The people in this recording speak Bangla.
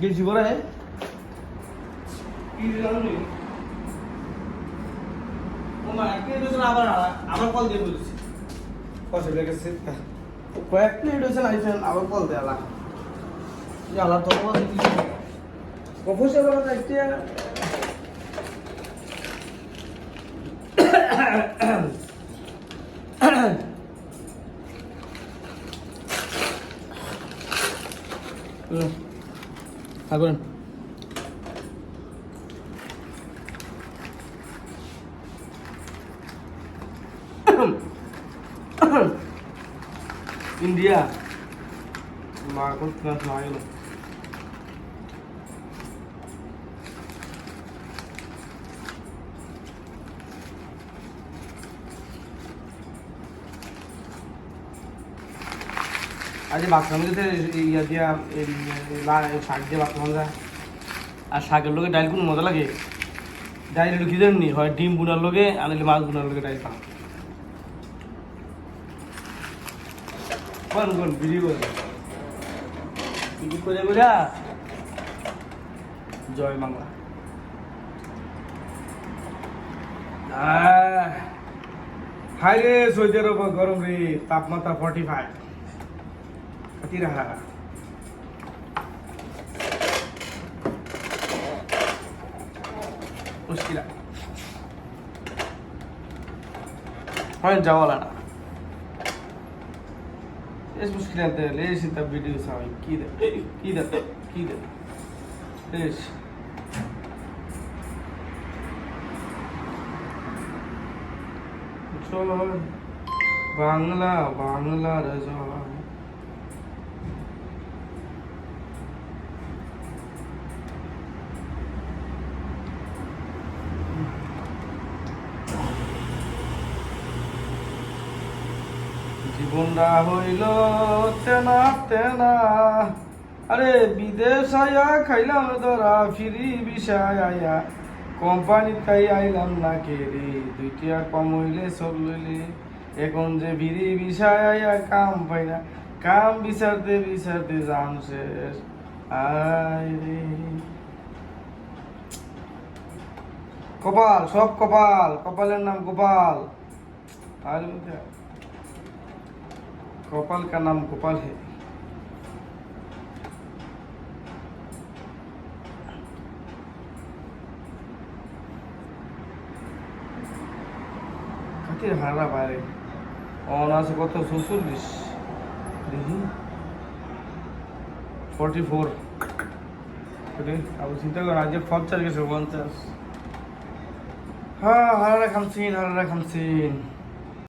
গেছি বলে কি জানি ও মা কে দিছেন আবার কল দিয়ে বলছি কসে লেগেছে কয়েক মিনিট হয়েছে আইছেন আবার কল দেয়ালা জ্বালা তো প্রফেসর বাবা দেখতে থাকুন ইন্ডিয়া মা কোন ক্লাস না গেল আজ বাথরুমে যেতে ইয়া দিয়া শাক দিয়ে বাথরুম যায় আর শাকের লোকে ডাইল কোনো মজা লাগে ডাইল কি জানি হয় ডিম বুনার লোকে আনলে মাছ বুনার লোকে ডাইল খাও কোন কোন ভিডিও করে বোঝা জয় বাংলা হাই রে সৌদি আরব গরম রে তাপমাত্রা 45 कति रहा मुश्किल है जावाला ना इस मुश्किल है ले इसी तब वीडियो सावी की दे लेश चलो बांग्ला बांग्ला रजा জীবনটা হইল তেনা তেনা আরে বিদেশ আয়া খাইলাম ধরা ফিরি বিষয় আয়া কোম্পানি তাই আইলাম না কে রে দুইটা কম হইলে সব লইলে এখন যে ফিরি বিষয় আয়া কাম পাই না কাম বিচারতে বিচারতে জান শেষ আয় রে কপাল সব কপাল কপালের নাম গোপাল আর गोपाल का नाम गोपाल है कति हारा बारे और आज कत 44 देखी 44 अब चिंता कर आज फर्स्ट चार्ज के 50 हाँ हारा खामसिन